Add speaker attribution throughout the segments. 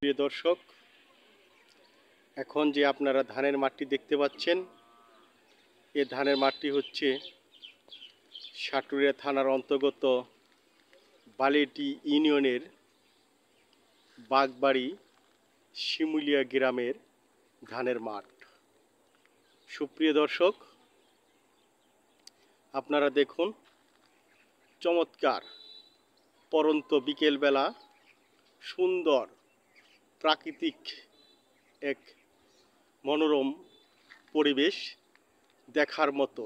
Speaker 1: প্রিয় দর্শক, এখন যে আপনারা ধানের মাঠটি দেখতে পাচ্ছেন, এ ধানের মাঠটি হচ্ছে সাটুরিয়া থানার অন্তর্গত বালিটি ইউনিয়নের বাগবাড়ি শিমুলিয়া গ্রামের ধানের মাঠ। সুপ্রিয় দর্শক, আপনারা দেখুন, চমৎকার পরন্ত বিকেলবেলা সুন্দর প্রাকৃতিক এক মনোরম পরিবেশ দেখার মতো।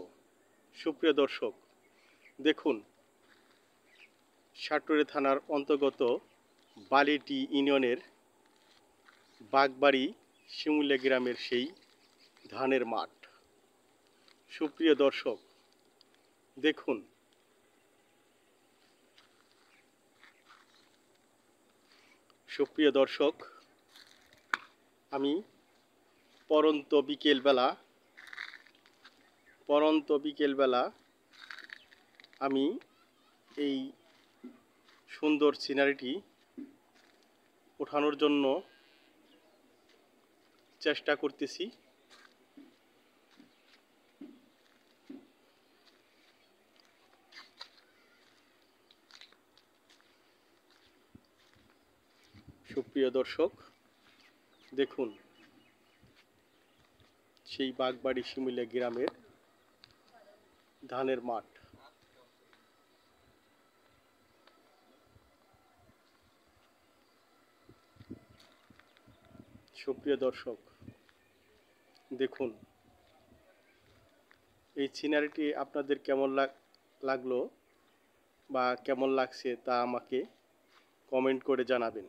Speaker 1: সুপ্রিয় দর্শক, দেখুন, সাটুরিয়া থানার অন্তর্গত বালিটি ইউনিয়নের বাগবাড়ি শিমুলিয়া গ্রামের সেই ধানের মাঠ। সুপ্রিয় দর্শক, দেখুন, সুপ্রিয় দর্শক, আমি পরন্ত বিকেলবেলা আমি এই সুন্দর সিনারিটি ওঠানোর জন্য চেষ্টা করতেছি। সুপ্রিয় দর্শক, দেখুন, সেই বাগবাড়ি শিমুলিয়া গ্রামের ধানের মাঠ। সুপ্রিয় দর্শক, দেখুন, এই সিনারিটি আপনাদের কেমন লাগলো বা কেমন লাগছে তা আমাকে কমেন্ট করে জানাবেন।